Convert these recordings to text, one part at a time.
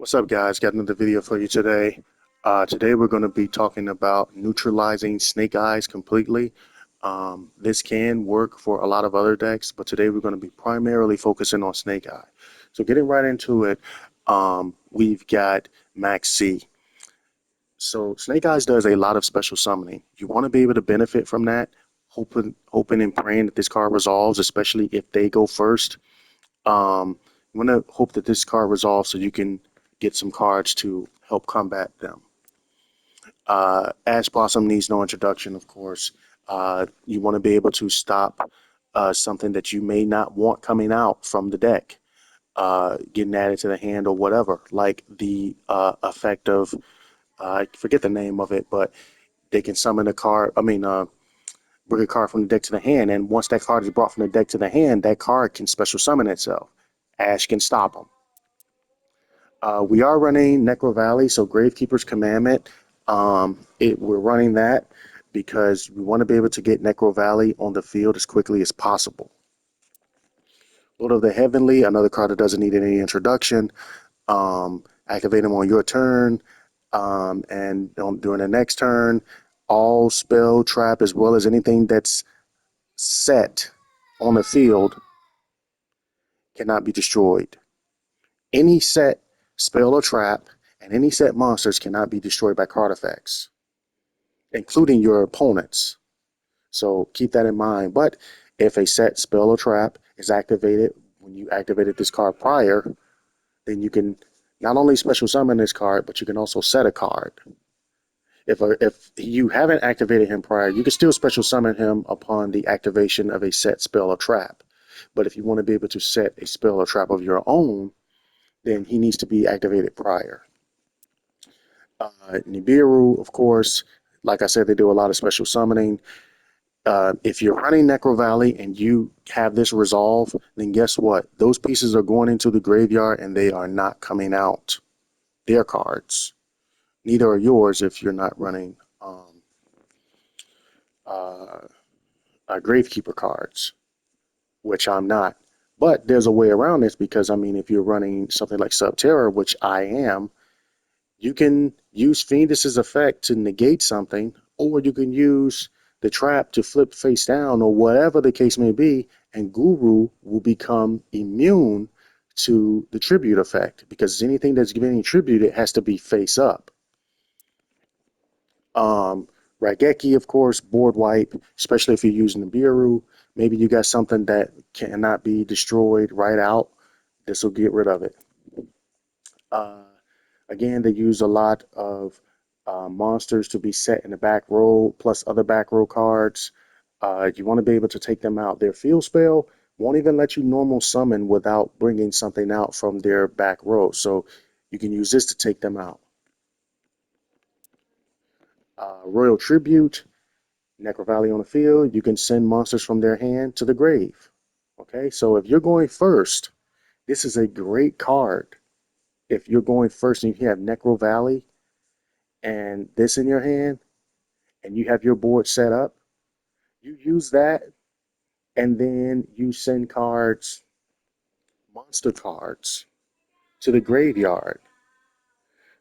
What's up, guys? Got another video for you today. Today we're going to be talking about neutralizing Snake Eyes completely. This can work for a lot of other decks, but today we're going to be primarily focusing on Snake Eye. So getting right into it, we've got Max C. So Snake Eyes does a lot of special summoning. You want to be able to benefit from that, hoping and praying that this card resolves, especially if they go first. You want to hope that this card resolves so you can get some cards to help combat them. Ash Blossom needs no introduction, of course. You want to be able to stop something that you may not want coming out from the deck, getting added to the hand or whatever, like the effect of, I forget the name of it, but they can summon a card, bring a card from the deck to the hand, and once that card is brought from the deck to the hand, that card can special summon itself. Ash can stop them. We are running Necro Valley, so Gravekeeper's Commandment. We're running that because we want to be able to get Necro Valley on the field as quickly as possible. Lord of the Heavenly, another card that doesn't need any introduction. Activate them on your turn, during the next turn, all spell, trap, as well as anything that's set on the field cannot be destroyed. Any set spell or trap and any set monsters cannot be destroyed by card effects, including your opponents. So keep that in mind. But if a set spell or trap is activated when you activated this card prior, then you can not only special summon this card, but you can also set a card. If you haven't activated him prior, you can still special summon him upon the activation of a set spell or trap. But if you want to be able to set a spell or trap of your own, then he needs to be activated prior. Nibiru, of course, like I said, they do a lot of special summoning. If you're running Necro Valley and you have this resolve, then guess what? Those pieces are going into the graveyard and they are not coming out. Their cards. Neither are yours if you're not running uh, Gravekeeper cards, which I'm not. But there's a way around this because, if you're running something like Subterra, which I am, you can use Fiendus's effect to negate something, or you can use the trap to flip face down, or whatever the case may be, and Guru will become immune to the tribute effect because anything that's getting tributed has to be face up. Raigeki, of course, board wipe, especially if you're using the Nibiru. Maybe you got something that cannot be destroyed right out. This will get rid of it. Uh, Again, they use a lot of monsters to be set in the back row, plus other back row cards. You want to be able to take them out. Their field spell won't even let you normal summon without bringing something out from their back row. So you can use this to take them out. Royal Tribute, Necro Valley on the field, you can send monsters from their hand to the grave. Okay, so if you're going first, this is a great card. If you're going first and you have Necro Valley and this in your hand, and you have your board set up, you use that and then you send cards, monster cards, to the graveyard.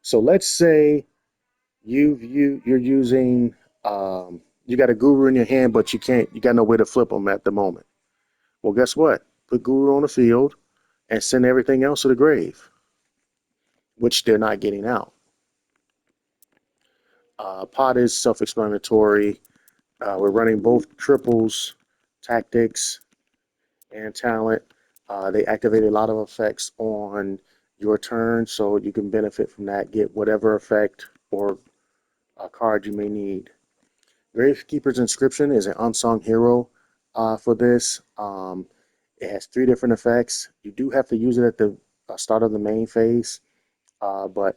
So let's say you're using you got a Guru in your hand, but you got no way to flip them at the moment. Well, guess what? Put Guru on the field and send everything else to the grave, which they're not getting out. Pot is self-explanatory. We're running both triples, tactics, and talent. They activate a lot of effects on your turn, so you can benefit from that. Get whatever effect or card you may need. Gravekeeper's Inscription is an unsung hero for this. It has 3 different effects. You do have to use it at the start of the main phase, but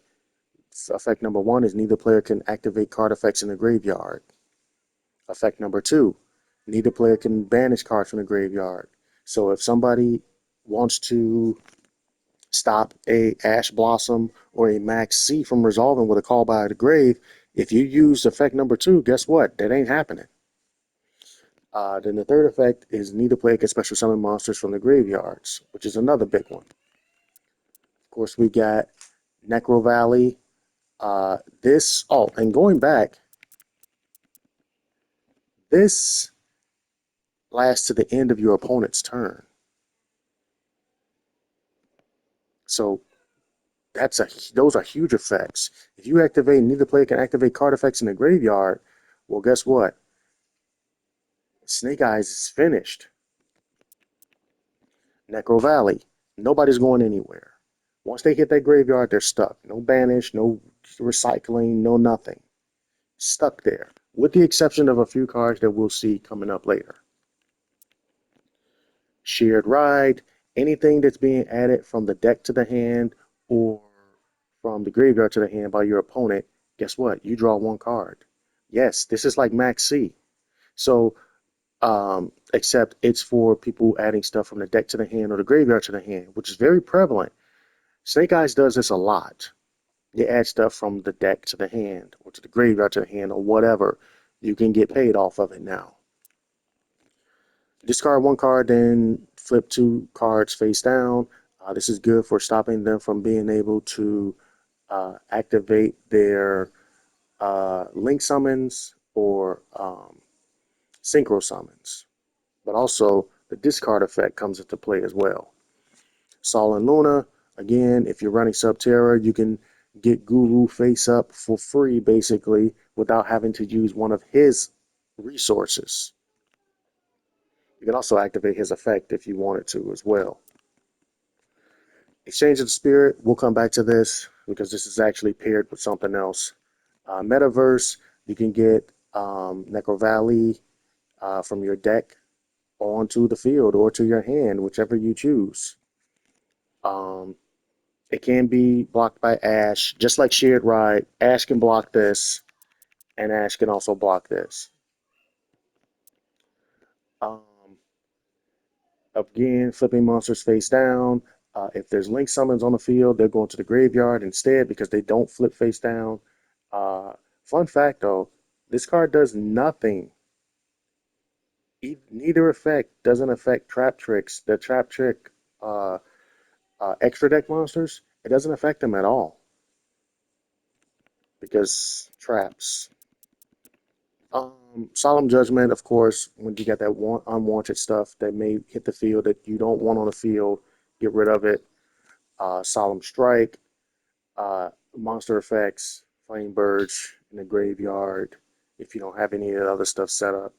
effect number 1 is neither player can activate card effects in the graveyard. Effect number 2, neither player can banish cards from the graveyard. So if somebody wants to stop a Ash Blossom or a Max C from resolving with a Call by the Grave, if you use effect number 2, guess what? That ain't happening. Then the third effect is neither player can special summon monsters from the graveyards, which is another big one. Of course, we got Necro Valley. And going back, this lasts to the end of your opponent's turn. So those are huge effects. If you activate, neither player can activate card effects in the graveyard, well, guess what? Snake Eyes is finished. Necro Valley, nobody's going anywhere. Once they hit that graveyard, they're stuck. No banish, no recycling, no nothing. Stuck there, with the exception of a few cards that we'll see coming up later. Shared Ride, anything that's being added from the deck to the hand or from the graveyard to the hand by your opponent, guess what? You draw one card. Yes, this is like Max C. So, except it's for people adding stuff from the deck to the hand or the graveyard to the hand, which is very prevalent. Snake Eyes does this a lot. They add stuff from the deck to the hand or to the graveyard to the hand or whatever. You can get paid off of it now. Discard one card, then flip two cards face down. This is good for stopping them from being able to activate their link summons or synchro summons. But also, the discard effect comes into play as well. Sol and Luna, again, if you're running Subterra, you can get Guru face up for free, basically, without having to use one of his resources. You can also activate his effect if you wanted to as well. Exchange of the Spirit, we'll come back to this because this is actually paired with something else. Metaverse, you can get Necro Valley from your deck onto the field or to your hand, whichever you choose. It can be blocked by Ash, just like Shared Ride. Ash can block this, and Ash can also block this. Um, Again, flipping monsters face down. If there's link summons on the field, they're going to the graveyard instead because they don't flip face down. Fun fact though, this card does nothing. Neither effect doesn't affect Trap Tricks. The Trap Trick uh, extra deck monsters, it doesn't affect them at all because traps. Solemn Judgment, of course, when you got that unwanted stuff that may hit the field that you don't want on the field, get rid of it. Solemn Strike, monster effects, Flame Birds in the graveyard. If you don't have any of the other stuff set up,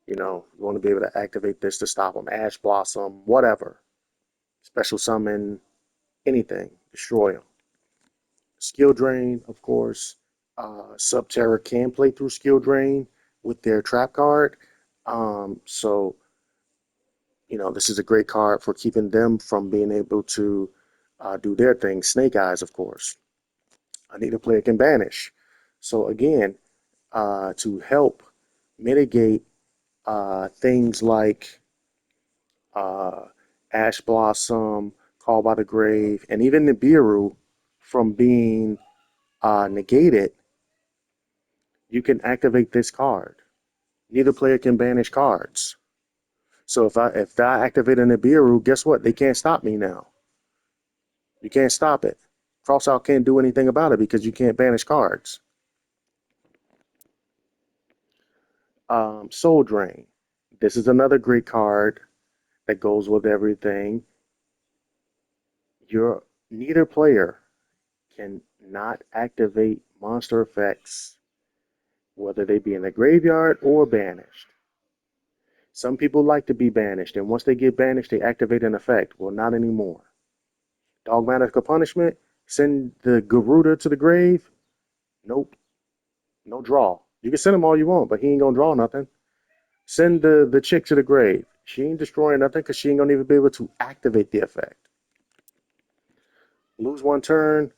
you want to be able to activate this to stop them. Ash Blossom, whatever. Special summon, anything, destroy them. Skill Drain, of course. Subterra can play through Skill Drain with their trap card. So, this is a great card for keeping them from being able to do their thing. Snake Eyes, of course. Neither player can banish. So again, to help mitigate things like uh, Ash Blossom, Call by the Grave, and even Nibiru from being negated, you can activate this card. Neither player can banish cards. So if I activate a Nibiru, guess what? They can't stop me now. You can't stop it. Crossout can't do anything about it because you can't banish cards. Soul Drain. This is another great card that goes with everything. Neither player can not activate monster effects, whether they be in the graveyard or banished. Some people like to be banished, and once they get banished, they activate an effect. Well, not anymore. Dogmatic Punishment, send the Garuda to the grave. Nope, no draw. You can send him all you want, but he ain't gonna draw nothing. Send the chick to the grave. She ain't destroying nothing because she ain't gonna even be able to activate the effect. Lose one turn.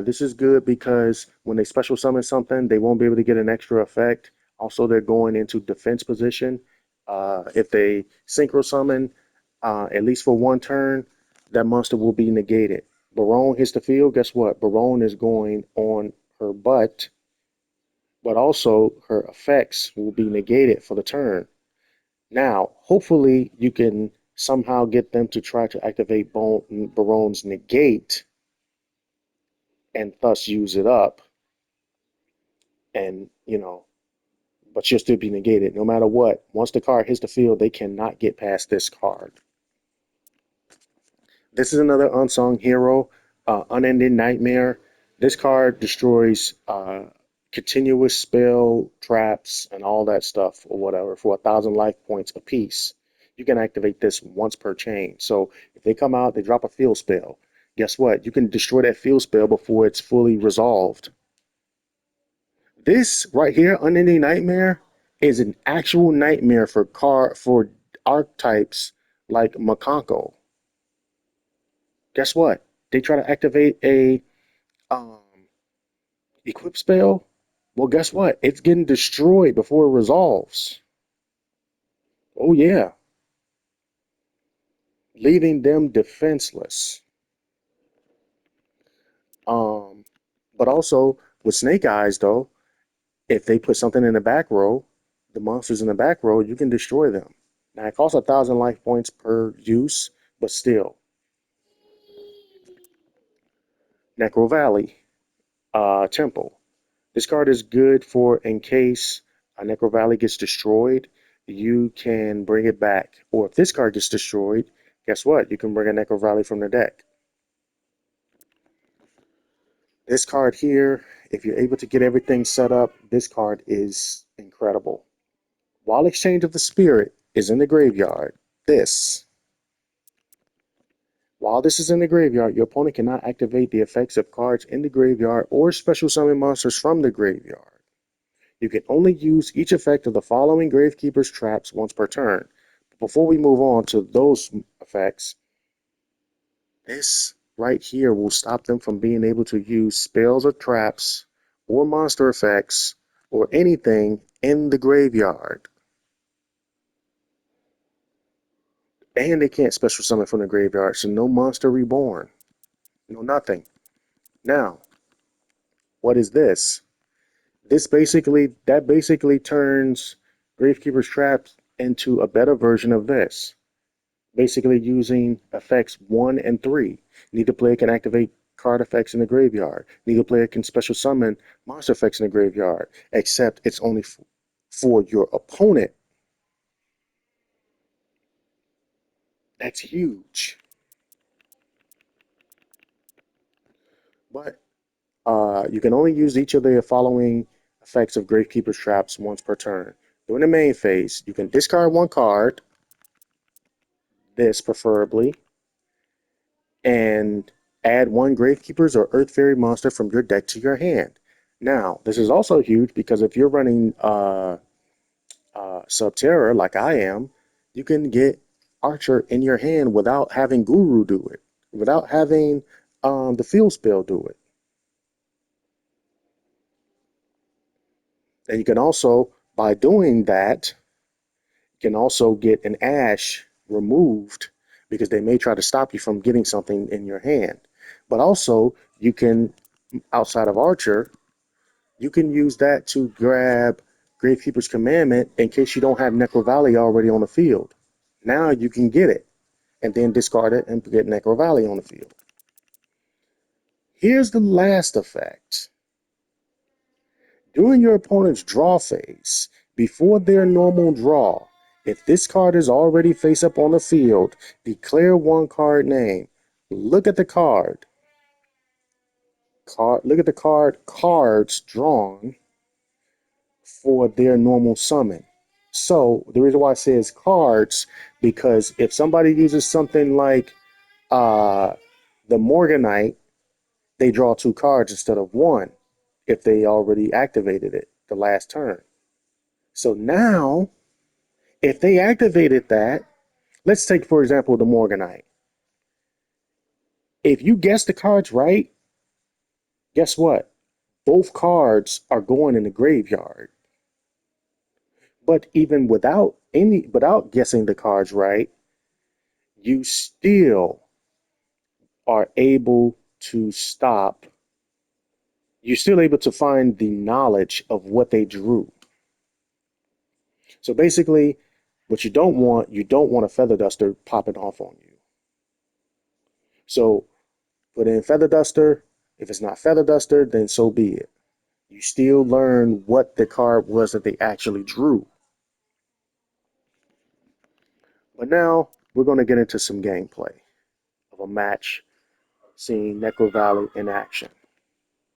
This is good because when they special summon something, they won't be able to get an extra effect. Also, they're going into defense position. If they synchro summon, at least for one turn, that monster will be negated. Barone hits the field. Guess what? Barone is going on her butt, but also her effects will be negated for the turn. Now, hopefully, you can somehow get them to try to activate Barone's negate and thus use it up, and but you'll still be negated no matter what. Once the card hits the field, they cannot get past this card. This is another unsung hero, Unending Nightmare. This card destroys continuous spell, traps, and all that stuff or whatever for 1,000 life points apiece. You can activate this once per chain. So if they come out, they drop a field spell. Guess what? You can destroy that field spell before it's fully resolved. This right here, Unending Nightmare, is an actual nightmare for archetypes like Makanko. Guess what? They try to activate a um, equip spell. Well, guess what? It's getting destroyed before it resolves. Oh yeah, leaving them defenseless. Um, but also with Snake Eyes though, if they put something in the back row, the monsters in the back row, you can destroy them. Now it costs 1,000 life points per use, but still. Necro Valley Temple. This card is good for in case a Necro Valley gets destroyed, you can bring it back. Or if this card gets destroyed, guess what? You can bring a Necro Valley from the deck. This card here, if you're able to get everything set up, this card is incredible. While Exchange of the Spirit is in the graveyard, this. While this is in the graveyard, your opponent cannot activate the effects of cards in the graveyard or special summon monsters from the graveyard. You can only use each effect of the following Gravekeeper's traps once per turn. But before we move on to those effects, this right here will stop them from being able to use spells or traps or monster effects or anything in the graveyard. And they can't special summon from the graveyard, so no monster reborn. No nothing. Now, what is this? That basically turns Gravekeeper's traps into a better version of this. Basically using effects 1 and 3. Neither player can activate card effects in the graveyard. Neither player can special summon monster effects in the graveyard, except it's only for your opponent. That's huge. But you can only use each of the following effects of Gravekeeper's traps once per turn. During the main phase, you can discard one card, this preferably, and add one Gravekeeper's or Earth Fairy monster from your deck to your hand. Now, this is also huge because if you're running Subterra like I am, you can get Archer in your hand without having Guru do it, without having the field spell do it. And you can also, by doing that, you can also get an Ash removed because they may try to stop you from getting something in your hand. But also, you can, outside of Archer, you can use that to grab Gravekeeper's Commandment in case you don't have Necro Valley already on the field. Now you can get it and then discard it and get Necro Valley on the field. Here's the last effect. During your opponent's draw phase, before their normal draw, if this card is already face up on the field, declare one card name. Look at the card. Look at the cards drawn for their normal summon. So the reason why I say is cards, because if somebody uses something like the Morganite, they draw two cards instead of one if they already activated it the last turn. So now, if they activated that, let's take, for example, the Morganite. If you guess the cards right, guess what? Both cards are going in the graveyard. But even without guessing the cards right, you still are able to stop. You're still able to find the knowledge of what they drew. So basically, what you don't want a feather duster popping off on you. So put in feather duster, If it's not Feather Duster, then so be it. You still learn what the card was that they actually drew. But now we're going to get into some gameplay of a match seeing Necro Valley in action.